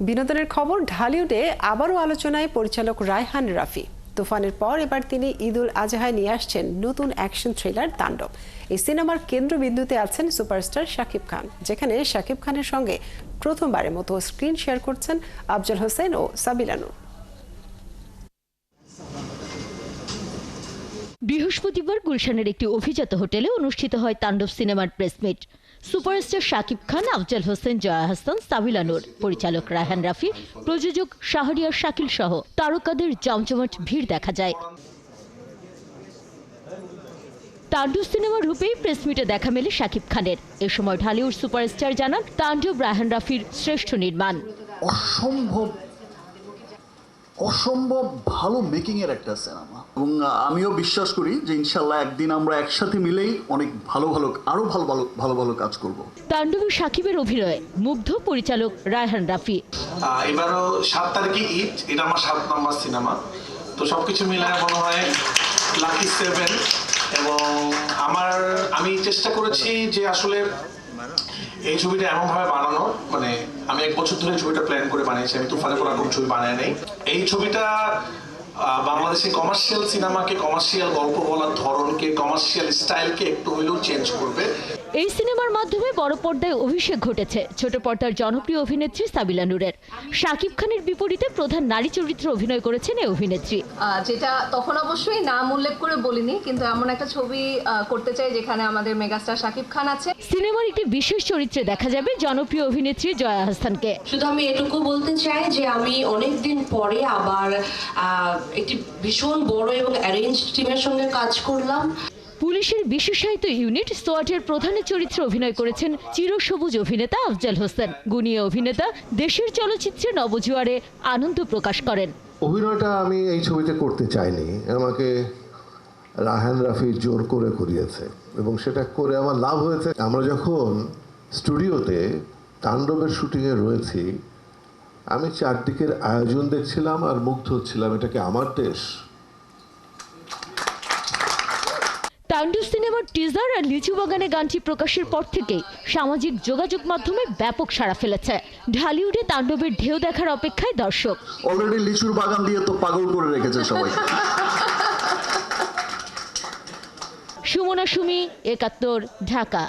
বিনোদনের খবর, ঢালিউডে আবারও আলোচনায় পরিচালক রায়হান রাফি। তুফানের পর এবার তিনি ঈদুল আজহায় নিয়ে আসছেন নতুন অ্যাকশন থ্রিলার তাণ্ডব। এই সিনেমার কেন্দ্রবিন্দুতে আছেন সুপারস্টার শাকিব খান, যেখানে শাকিব খানের সঙ্গে প্রথমবারের মতো স্ক্রিন শেয়ার করছেন আফজল হোসেন ও সাবিলা নূর। বৃহস্পতিবার গুলশানের একটি অভিজাত হোটেলে অনুষ্ঠিত হয় তাণ্ডব সিনেমার প্রেসমিট। সুপারস্টার শাকিব খান, আফজল হোসেন, জয়া আহসান, সাবিলা নূর, পরিচালক রায়হান রাফি, প্রযোজক শাহরিয়ার শাকিল সহ তারকাদের জমজমাট ভিড় দেখা যায়। তাণ্ডব সিনেমার রূপেই প্রেসমিটে দেখা মেলে শাকিব খানের। এ সময় ঢালিউড সুপারস্টার জানান, তাণ্ডব রায়হান রাফির শ্রেষ্ঠ নির্মাণ। অসম্ভব ভালো মেকিং এর একটা সিনেমা, এবং আমিও বিশ্বাস করি যে ইনশাল্লাহ একদিন আমরা একসাথে মিলেই অনেক আরো ভালো কাজ করব। তাণ্ডবে শাকিবের অভিনয়ে মুগ্ধ পরিচালক রায়হান রাফি। এবারও 7 তারিখে ঈদ, এটা আমার 7 নম্বর সিনেমা, তো সবকিছু মিলায় মনে হয় লাকি 7। এবং আমি চেষ্টা করেছি যে আসলে এই ছবিটা এমন ভাবে বানানো, মানে আমি 1 বছর ধরে ছবিটা প্ল্যান করে বানিয়েছি। আমি তুফানে কোনো রকম ছবি বানাই নাই। এই ছবিটা বাংলাদেশে কমার্শিয়াল সিনেমাকে, কমার্শিয়াল গল্প বলার ধরনকে, কমার্শিয়াল স্টাইলকে একটু হলেও চেঞ্জ করবে। এই সিনেমার মাধ্যমে বড় পর্দায় অভিষেক ঘটেছে ছোট পর্দার জনপ্রিয় অভিনেত্রী সাবিলা নূরের। শাকিব খানের বিপরীতে প্রধান নারী চরিত্রে অভিনয় করেছেন এই অভিনেত্রী। যেটা তখন অবশ্যই নাম উল্লেখ করে বলিনি, কিন্তু এমন একটা ছবি করতে চাই যেখানে আমাদের মেগাস্টার শাকিব খান আছে। সিনেমার একটি বিশেষ চরিত্রে দেখা যাবে জনপ্রিয় অভিনেত্রী জয়া আহসানকে। শুধু আমি এটুকু বলতে চাই যে আমি অনেকদিন পরে আবার একটি ভীষণ বড় এবং অ্যারেঞ্জ টিমের সঙ্গে কাজ করলাম। পুলিশের বিশেষায়িত ইউনিট সোয়াটের প্রধানের চরিত্রে অভিনয় করেছেন চিরসবুজ অভিনেতা আফজল হোসেন। গুণীয় অভিনেতা দেশের চলচ্চিত্রে নবজোয়ারে আনন্দ প্রকাশ করেন। অভিনয়টা আমি এই ছবিতে করতে চাইনি, আমাকে রায়হান রাফি জোর করে করিয়েছে এবং সেটা করে আমার লাভ হয়েছে। আমরা যখন স্টুডিওতে তাণ্ডবের শুটিংয়ে রয়েছি, আমি চারদিকের আয়োজন দেখছিলাম আর মুগ্ধ হচ্ছিলাম, এটা কি আমার দেশ। তাণ্ডব সিনেমার টিজার আর লিচু বাগানে গানটি প্রকাশের পর থেকেই সামাজিক যোগাযোগ মাধ্যমে ব্যাপক সাড়া ফেলেছে। ঢালিউডে তাণ্ডবের ঢেউ দেখার অপেক্ষায় দর্শক। অলরেডি লিচুর বাগান দিয়ে তো পাগল করে রেখেছে সবাই। সুমনা সুমি, ৭১, ঢাকা।